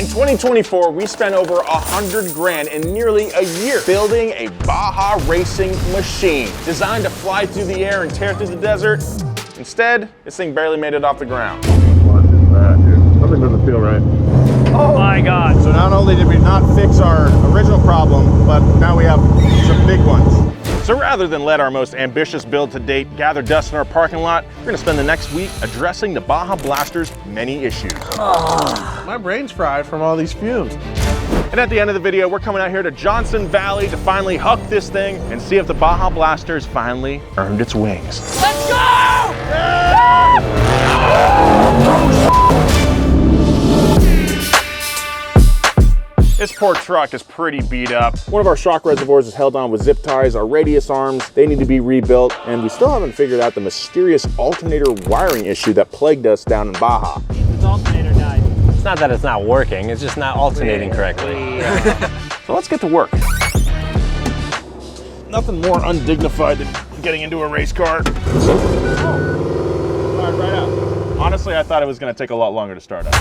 In 2024, we spent over 100 grand in nearly a year building a Baja racing machine designed to fly through the air and tear through the desert. Instead, this thing barely made it off the ground. What is that, dude? Something doesn't feel right. Oh my God. So not only did we not fix our original problem, but now we have some big ones. So rather than let our most ambitious build to date gather dust in our parking lot, we're gonna spend the next week addressing the Baja Blaster's many issues. My brain's fried from all these fumes. And at the end of the video, we're coming out here to Johnson Valley to finally huck this thing and see if the Baja Blaster's finally earned its wings. Let's go! This poor truck is pretty beat up. One of our shock reservoirs is held on with zip ties. Our radius arms, they need to be rebuilt. And we still haven't figured out the mysterious alternator wiring issue that plagued us down in Baja. The alternator died. It's not that it's not working, it's just not alternating correctly. So let's get to work. Nothing more undignified than getting into a race car. Oh. Right out. Honestly, I thought it was gonna take a lot longer to start up.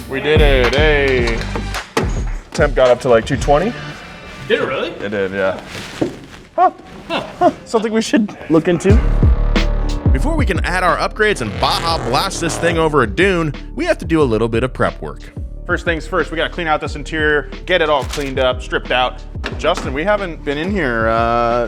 We did it, hey. Temp got up to like 220. Did it really? It did, yeah. Something we should look into. Before we can add our upgrades and Baja blast this thing over a dune, we have to do a little bit of prep work. First things first, we gotta clean out this interior, get it all cleaned up, stripped out. Justin, we haven't been in here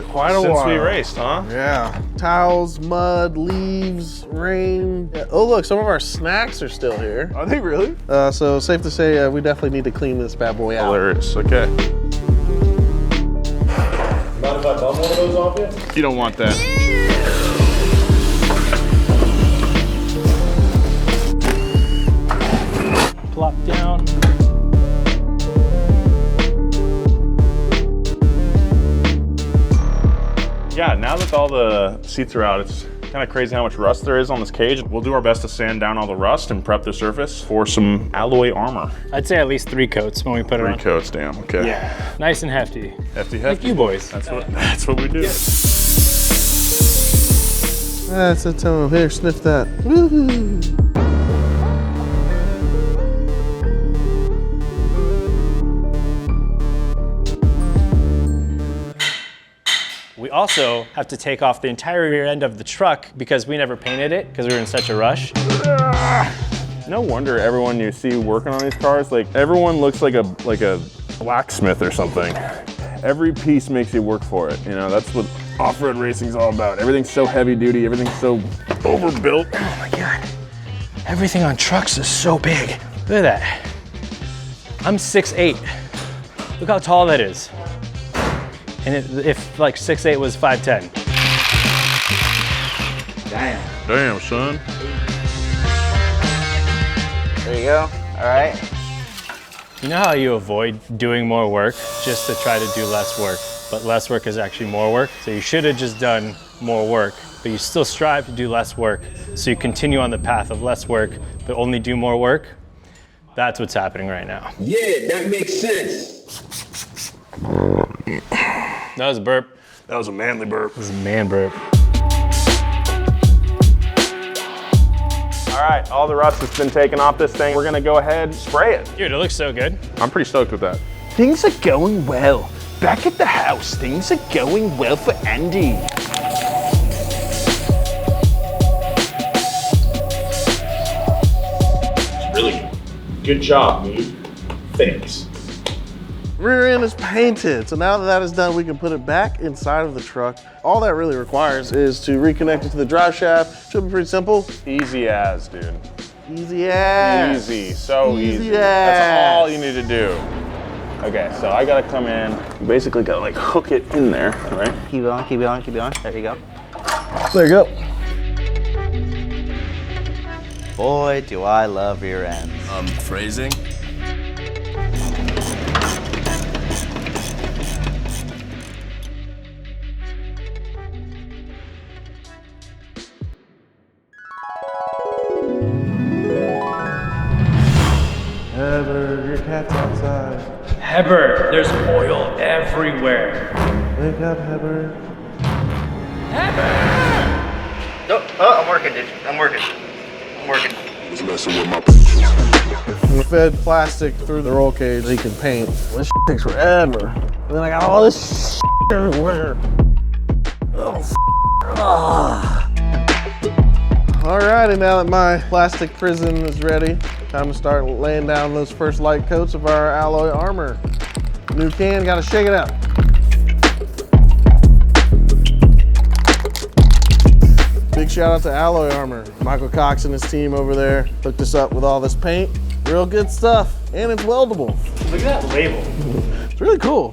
Quite a while since we raced, huh? Yeah. Towels, mud, leaves, rain. Yeah. Oh look, some of our snacks are still here. Are they really? So safe to say we definitely need to clean this bad boy out. Hilarious, okay. Mind if I bum one of those off you? You don't want that. Plop down. Yeah, now that all the seats are out, it's kind of crazy how much rust there is on this cage. We'll do our best to sand down all the rust and prep the surface for some alloy armor. I'd say at least 3 coats when we put it on. 3 coats, damn, okay. Yeah, nice and hefty. Hefty. Like you boys. That's what we do. That's a tone. Here, sniff that. Woohoo! We also have to take off the entire rear end of the truck because we never painted it because we were in such a rush. No wonder everyone you see working on these cars, like everyone looks like a blacksmith or something. Every piece makes you work for it. You know, that's what off-road racing's all about. Everything's so heavy duty, everything's so overbuilt. Oh my God. Everything on trucks is so big. Look at that. I'm 6'8". Look how tall that is. And if like 6'8" was 5'10". Damn, son. There you go. All right. You know how you avoid doing more work just to try to do less work, but less work is actually more work? So you should have just done more work, but you still strive to do less work. So you continue on the path of less work, but only do more work. That's what's happening right now. Yeah, that makes sense. That was a burp. That was a manly burp. This is a man burp. All right, all the rust has been taken off this thing. We're gonna go ahead and spray it. Dude, it looks so good. I'm pretty stoked with that. Things are going well. Back at the house, things are going well for Andy. Really good job, dude. Thanks. Rear end is painted, so now that that is done, we can put it back inside of the truck. All that really requires is to reconnect it to the drive shaft. Should be pretty simple. Easy as, dude. Easy as. Easy, so easy. as. That's all you need to do. Okay, so I gotta come in. You basically gotta like hook it in there, right? Keep on, keep on, keep on. There you go. There you go. Boy, do I love rear ends. Phrasing? Heber, your cat's outside. Heber, there's oil everywhere. Wake up, Heber. Heber! Oh, Oh, I'm working, dude. I'm working. He's messing with my patience. We fed plastic through the roll cage so he can paint. This takes forever. And then I got all this everywhere. Alrighty, now that my plastic prison is ready, time to start laying down those first light coats of our alloy armor. New can, gotta shake it up. Big shout out to Alloy Armor. Michael Cox and his team over there hooked us up with all this paint. Real good stuff, and it's weldable. Look at that label. It's really cool.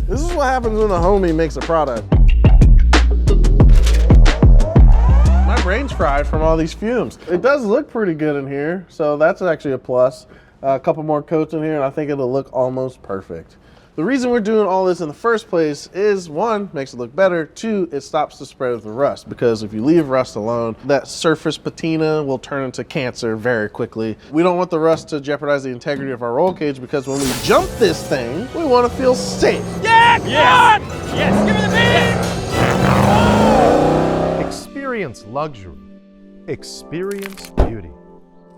This is what happens when a homie makes a product. My brain's fried from all these fumes. It does look pretty good in here, so that's actually a plus. A couple more coats in here, and I think it'll look almost perfect. The reason we're doing all this in the first place is, one, makes it look better. Two, it stops the spread of the rust, because if you leave rust alone, that surface patina will turn into cancer very quickly. We don't want the rust to jeopardize the integrity of our roll cage, because when we jump this thing, we want to feel safe. Yes! Yes! Yes! Give me the beat! Experience luxury. Experience beauty.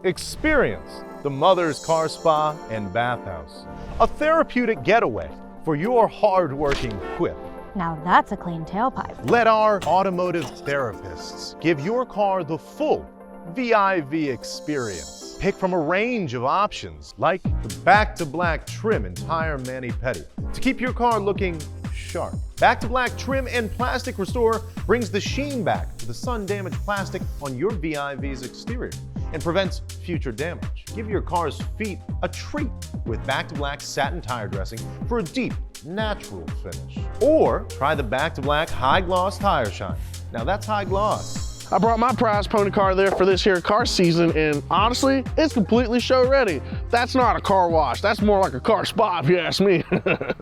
Experience the Mother's Car Spa and Bathhouse. A therapeutic getaway for your hard-working quip. Now that's a clean tailpipe. Let our automotive therapists give your car the full VIV experience. Pick from a range of options like the Back to Black trim and tire mani-pedi to keep your car looking sharp. Back to Black trim and plastic restore brings the sheen back to the sun-damaged plastic on your VIV's exterior and prevents future damage. Give your car's feet a treat with Back to Black satin tire dressing for a deep, natural finish. Or try the Back to Black high gloss tire shine. Now that's high gloss. I brought my prize pony car there for this here car season, and honestly, it's completely show ready. That's not a car wash. That's more like a car spa, if you ask me.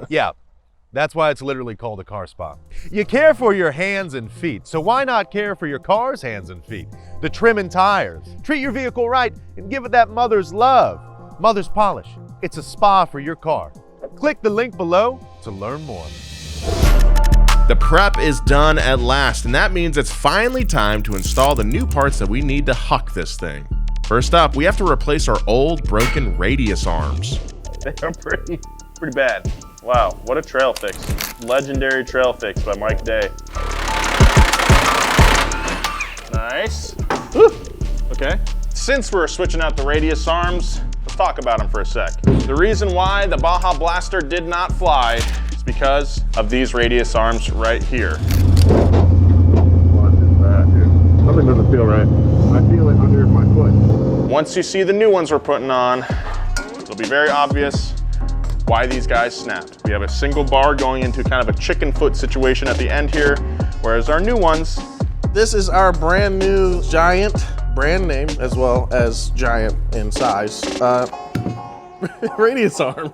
Yeah. That's why it's literally called a car spa. You care for your hands and feet, so why not care for your car's hands and feet? The trim and tires. Treat your vehicle right and give it that mother's love. Mother's Polish. It's a spa for your car. Click the link below to learn more. The prep is done at last, and that means it's finally time to install the new parts that we need to huck this thing. First up, we have to replace our old broken radius arms. They're pretty bad. Wow, what a trail fix. Legendary trail fix by Mike Day. Nice. Woo. Okay. Since we're switching out the radius arms, let's talk about them for a sec. The reason why the Baja Blaster did not fly is because of these radius arms right here. What is that, dude? Something doesn't feel right. I feel it under my foot. Once you see the new ones we're putting on, it'll be very obvious why these guys snapped. We have a single bar going into kind of a chicken foot situation at the end here, whereas our new ones. This is our brand new Giant brand name, as well as Giant in size. Radius arm.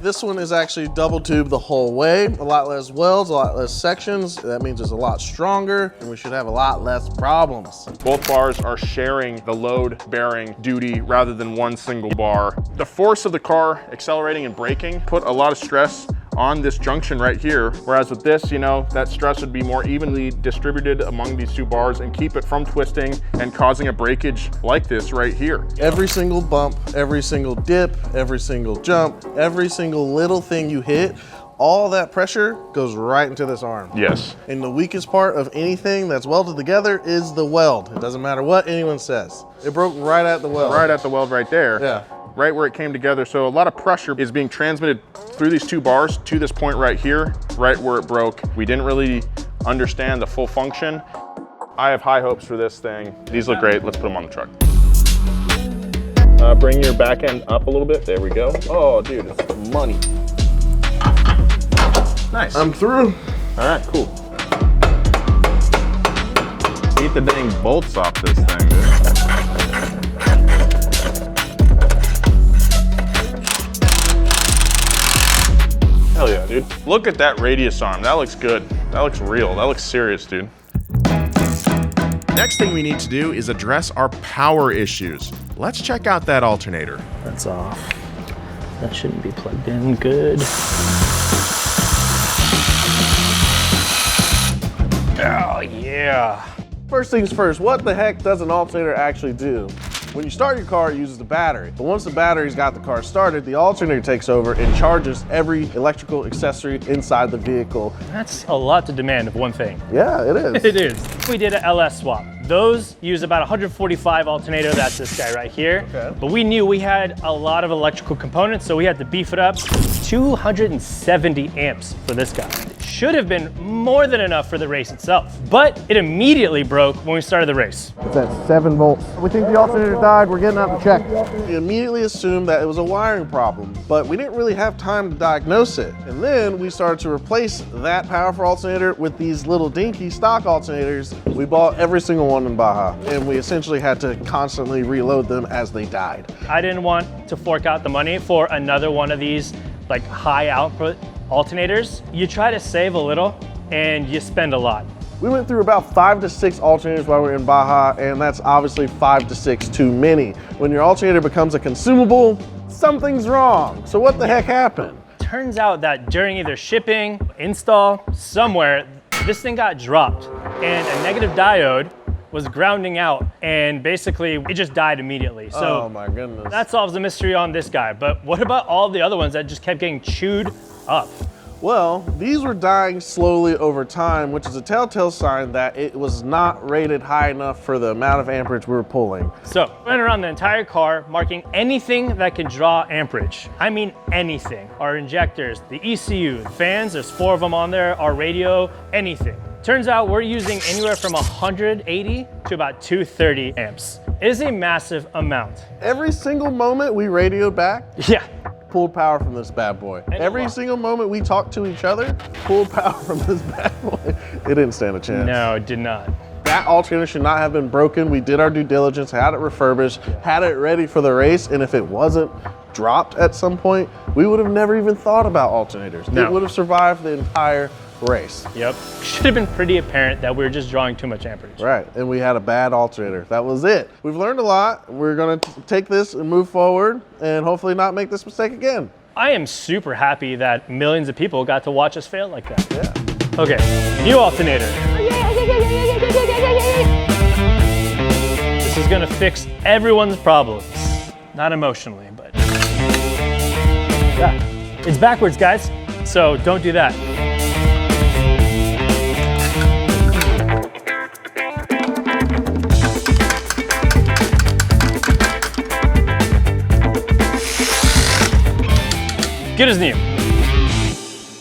This one is actually double tube the whole way. A lot less welds, a lot less sections. That means it's a lot stronger, and we should have a lot less problems. Both bars are sharing the load-bearing duty rather than one single bar. The force of the car accelerating and braking put a lot of stress on this junction right here, whereas with this, you know, that stress would be more evenly distributed among these two bars and keep it from twisting and causing a breakage like this right here. Every single bump, every single dip, every single jump, every single little thing you hit, all that pressure goes right into this arm. Yes. And the weakest part of anything that's welded together is the weld. It doesn't matter what anyone says. It broke right at the weld. Right at the weld right there. Yeah. Right where it came together. So a lot of pressure is being transmitted through these two bars to this point right here, right where it broke. We didn't really understand the full function. I have high hopes for this thing. These look great. Let's put them on the truck. Bring your back end up a little bit. There we go. Oh, dude, it's money. Nice. I'm through. All right, cool. Eat the dang bolts off this thing, dude. Hell yeah, dude. Look at that radius arm. That looks good. That looks real. That looks serious, dude. Next thing we need to do is address our power issues. Let's check out that alternator. That's off. That shouldn't be plugged in good. Oh yeah. First things first, what the heck does an alternator actually do? When you start your car, it uses the battery. But once the battery's got the car started, the alternator takes over and charges every electrical accessory inside the vehicle. That's a lot to demand of one thing. Yeah, it is. It is. We did an LS swap. Those use about 145 alternator, that's this guy right here. Okay. But we knew we had a lot of electrical components, so we had to beef it up. 270 amps for this guy. Should have been more than enough for the race itself, but it immediately broke when we started the race. It's at 7 volts. We think the alternator died, we're getting out the check. We immediately assumed that it was a wiring problem, but we didn't really have time to diagnose it. And then we started to replace that powerful alternator with these little dinky stock alternators. We bought every single one in Baja, and we essentially had to constantly reload them as they died. I didn't want to fork out the money for another one of these like high output alternators. You try to save a little and you spend a lot. We went through about 5 to 6 alternators while we were in Baja, and that's obviously 5 to 6 too many. When your alternator becomes a consumable, something's wrong. So what the heck happened? Turns out that during either shipping, install, somewhere, this thing got dropped and a negative diode was grounding out, and basically it just died immediately. So oh my goodness. That solves the mystery on this guy. But what about all the other ones that just kept getting chewed up? Well, these were dying slowly over time, which is a telltale sign that it was not rated high enough for the amount of amperage we were pulling. So we went around the entire car marking anything that can draw amperage. I mean anything. Our injectors, the ECU, the fans, there's 4 of them on there, our radio, anything. Turns out we're using anywhere from 180 to about 230 amps. It is a massive amount. Every single moment we radioed back, yeah, pulled power from this bad boy. Every single moment we talked to each other, pulled power from this bad boy. It didn't stand a chance. No, it did not. That alternator should not have been broken. We did our due diligence, had it refurbished, had it ready for the race, and if it wasn't dropped at some point, we would have never even thought about alternators. No. It would have survived the entire race. Yep. Should have been pretty apparent that we were just drawing too much amperage. Right, and we had a bad alternator. That was it. We've learned a lot. We're gonna take this and move forward and hopefully not make this mistake again. I am super happy that millions of people got to watch us fail like that. Yeah. Okay, new alternator. This is gonna fix everyone's problems. Not emotionally, but yeah. It's backwards, guys, so don't do that. Good as new.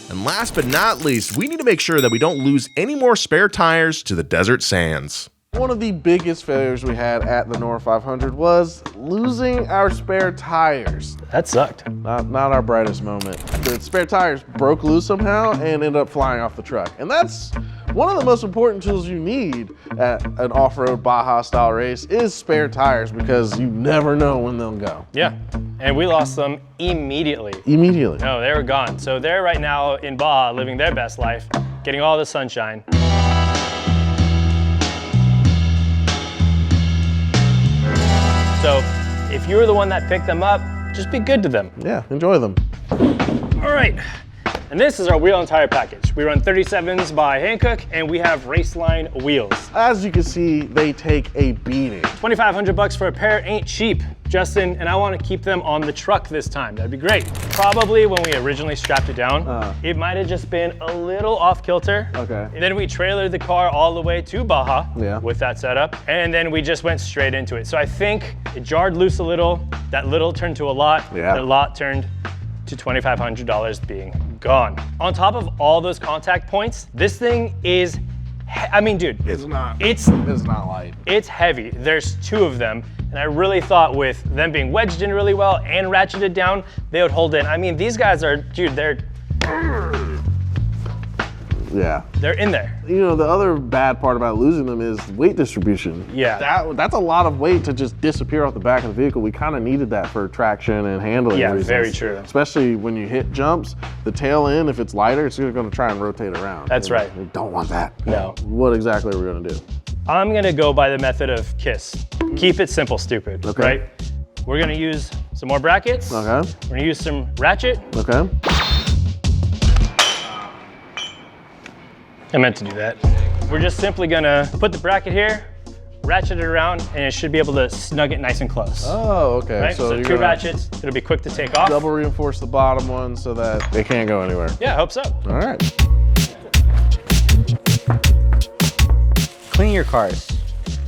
And last but not least, we need to make sure that we don't lose any more spare tires to the desert sands. One of the biggest failures we had at the Nora 500 was losing our spare tires. That sucked. Not our brightest moment. The spare tires broke loose somehow and ended up flying off the truck. And that's one of the most important tools you need at an off-road Baja style race is spare tires, because you never know when they'll go. Yeah, and we lost them immediately. Immediately. No, they were gone. So they're right now in Baja living their best life, getting all the sunshine. So if you were the one that picked them up, just be good to them. Yeah, enjoy them. All right, and this is our wheel and tire package. We run 37s by Hankook, and we have Raceline wheels. As you can see, they take a beating. 2,500 bucks for a pair ain't cheap, Justin, and I want to keep them on the truck this time. That'd be great. Probably when we originally strapped it down, it might have just been a little off kilter. Okay. And then we trailered the car all the way to Baja with that setup, and then we just went straight into it. So I think it jarred loose a little. That little turned to a lot. Yeah. The lot turned to $2,500 being gone. On top of all those contact points, this thing is, I mean, dude, It's not light. it's heavy. There's 2 of them, and I really thought with them being wedged in really well and ratcheted down, they would hold in. I mean, these guys are, dude, they're in there. You know, the other bad part about losing them is weight distribution. Yeah. That's a lot of weight to just disappear off the back of the vehicle. We kind of needed that for traction and handling reasons. Very true. Especially when you hit jumps, the tail end, if it's lighter, it's going to try and rotate around. That's right. We don't want that. No. What exactly are we going to do? I'm gonna go by the method of KISS. Keep it simple, stupid, Okay. right? We're gonna use some more brackets. Okay. We're gonna use some ratchet. Okay. I meant to do that. We're just simply gonna put the bracket here, ratchet it around, and it should be able to snug it nice and close. Oh, okay. Right? So you're 2 gonna ratchets, it'll be quick to take off. double reinforce the bottom one so that they can't go anywhere. Yeah, I hope so. All right. Clean your cars.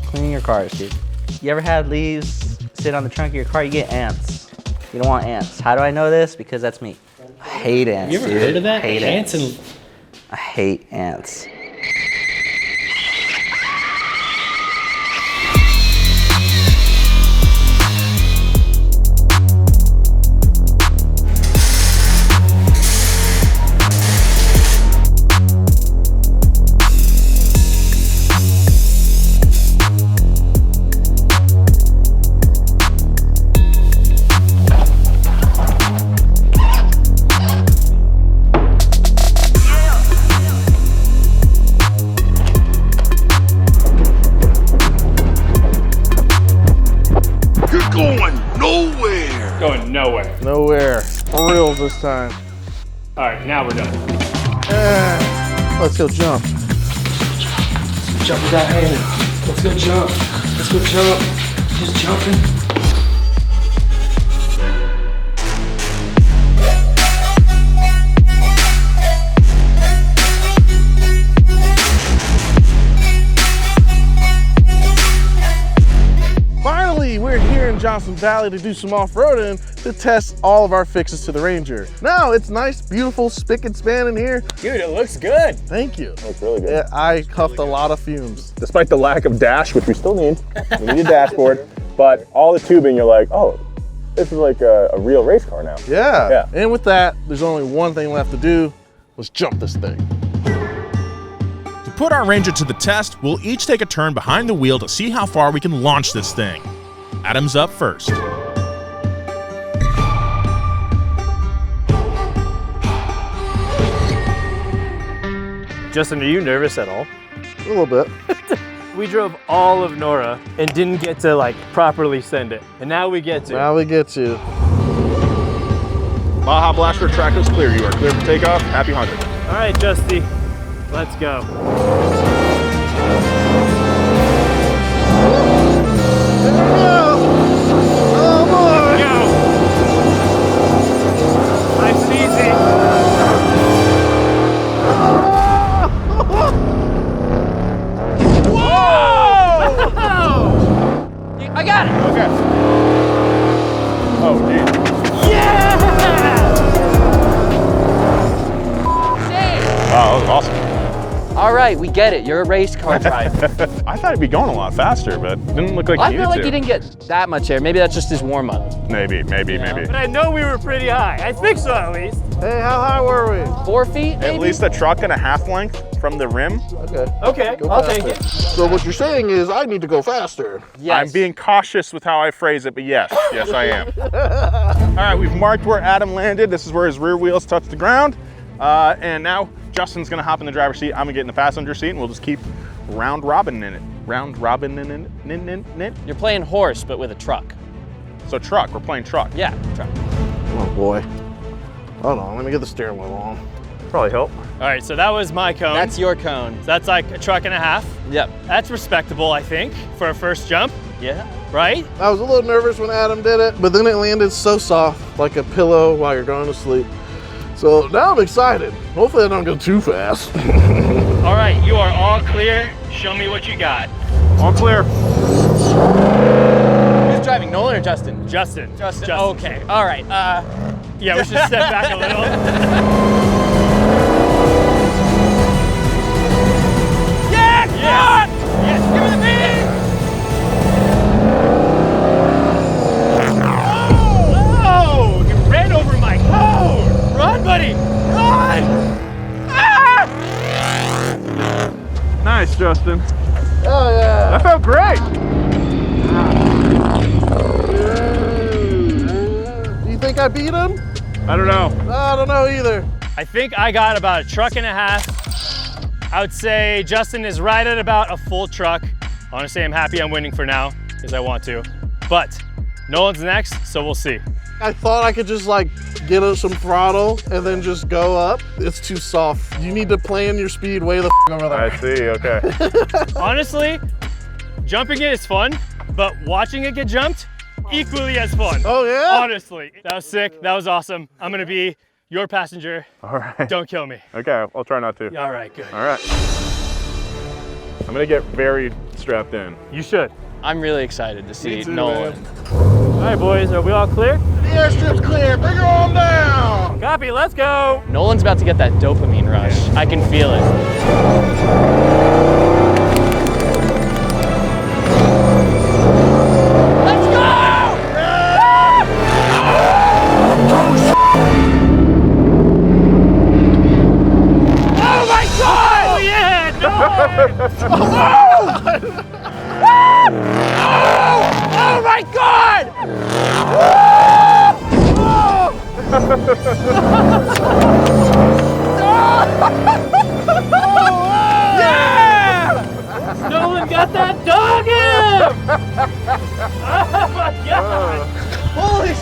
Cleaning your cars, dude. You ever had leaves sit on the trunk of your car? You get ants. You don't want ants. How do I know this? Because that's me. I hate ants, You ever dude. heard of that? Hate Ants and I hate ants. going nowhere. Nowhere. For reals this time. All right, now we're done. Let's go jump. Jump without handing. Let's go jump. Let's go jump. Just jumping. Finally, we're here in Johnson Valley to do some off-roading to test all of our fixes to the Ranger. Now it's nice, beautiful, spick and span in here. Dude, it looks good. Thank you. Looks really good. Yeah, I cuffed a lot of fumes. Despite the lack of dash, which we still need, we need a dashboard, but all the tubing, you're like, oh, this is like a real race car now. Yeah. Yeah. And with that, there's only one thing left to do. Let's jump this thing. To put our Ranger to the test, we'll each take a turn behind the wheel to see how far we can launch this thing. Adam's up first. Justin, are you nervous at all? A little bit. We drove all of Nora and didn't get to like properly send it. And now we get to. Now we get to. Baja Blaster track is clear. You are clear for takeoff. Happy hunting. All right, Justy, let's go. Oh boy! Go. Nice and easy. I got it! Okay. Oh, geez. Yeah! Wow, that was awesome. All right, we get it. You're a race car driver. I thought it'd be going a lot faster, but it didn't look like I you feel needed like to. you didn't get that much air. Maybe that's just his warm-up. Maybe. But I know we were pretty high. I think so, at least. Hey, how high were we? 4 feet, maybe? At least a truck and a half length from the rim. Okay. Okay, Go I'll faster. take it. So what you're saying is I need to go faster. Yes. I'm being cautious with how I phrase it, but yes, yes I am. All right, we've marked where Adam landed. This is where his rear wheels touch the ground. And now Justin's gonna hop in the driver's seat. I'm gonna get in the passenger seat and we'll just keep round robin in it. Round robin in it. You're playing horse, but with a truck. So truck, we're playing truck. Yeah, truck. Oh boy. Hold on, let me get the steering wheel on. Probably help. All right, so that was my cone. That's your cone. So that's like a truck and a half. Yep. That's respectable, I think, for a first jump, Yeah. right? I was a little nervous when Adam did it, but then it landed so soft, like a pillow while you're going to sleep. So now I'm excited. Hopefully I don't go too fast. All right, you are all clear. Show me what you got. All clear. Who's driving, Nolan or Justin? Justin. Justin. Okay. All right. Yeah, we should step back a little. Yes! Yes! Yes, give me the beat! Oh! You ran over my cone! Run, buddy! Run! Ah! Nice, Justin. Oh yeah. That felt great. Do you think I beat him? I don't know. I don't know either. I think I got about a truck and a half. I would say Justin is right at about a full truck. Honestly, I'm happy I'm winning for now, because I want to. But Nolan's next, so we'll see. I thought I could just like get some throttle and then just go up. It's too soft. You need to plan your speed way the over there. I see, okay. Honestly, jumping it is fun, but watching it get jumped, equally as fun. Oh yeah? Honestly, that was sick. That was awesome. I'm gonna be your passenger. All right. Don't kill me. Okay, I'll try not to. All right, good. All right. I'm gonna get very strapped in. You should. I'm really excited to see too, Nolan. All right, boys, are we all clear? The airstrip's clear. Bring her on down. Copy, let's go. Nolan's about to get that dopamine rush. I can feel it. Let's go! Oh my God! Oh yeah, no! Oh my God! Yeah! Nolan got that dog in him! Oh my God! Holy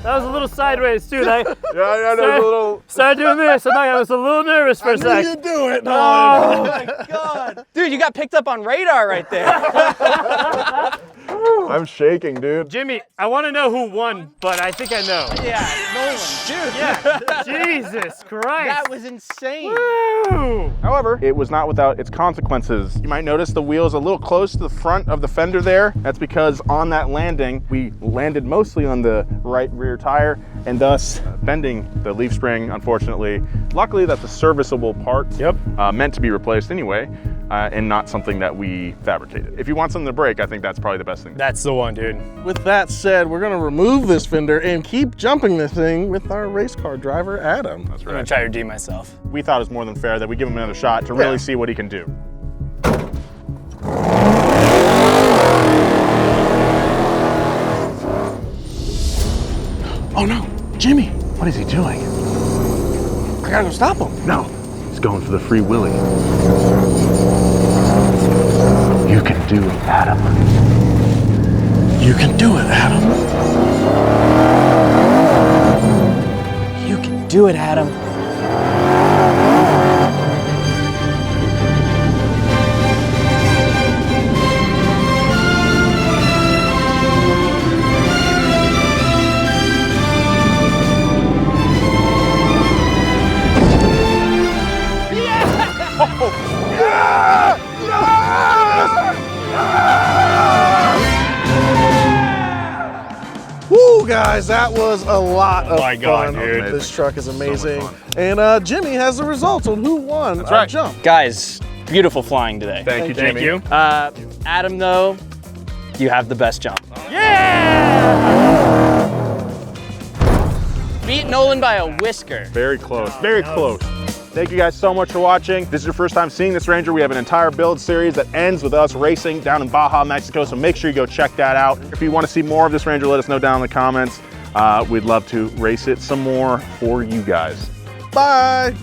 That was a little sideways too. Yeah, there's a little. Started doing this, and I was a little nervous for a sec. you do it. Oh my God! Dude, you got picked up on radar right there. I'm shaking, dude. Jimmy, I want to know who won, but I think I know. Yeah, Nolan, dude. Yeah. Jesus Christ. That was insane. Woo! However, it was not without its consequences. You might notice the wheel's a little close to the front of the fender there. That's because on that landing, we landed mostly on the right rear tire and thus bending the leaf spring, unfortunately. Luckily, that's a serviceable part. Yep. Meant to be replaced anyway, and not something that we fabricated. If you want something to break, I think that's probably the best thing. That's the one, dude. With that said, we're gonna remove this fender and keep jumping this thing with our race car driver, Adam. That's I'm gonna right. try to redeem myself. We thought it was more than fair that we give him another shot to really see what he can do. Oh no, Jimmy, what is he doing? I gotta go stop him. No, he's going for the free Willy. You can do it, Adam. You can do it, Adam. You can do it, Adam. Woo, guys, that was a lot of my God, fun. dude. This truck is amazing. So much And Jimmy has the results on who won our right. jump. Guys, beautiful flying today. Thank you, Thank Jimmy. you. Adam, though, you have the best jump. Yeah! Beat Nolan by a whisker. Very close, very close. Thank you guys so much for watching. If this is your first time seeing this Ranger, we have an entire build series that ends with us racing down in Baja, Mexico, so make sure you go check that out. If you want to see more of this Ranger, let us know down in the comments. We'd love to race it some more for you guys. Bye.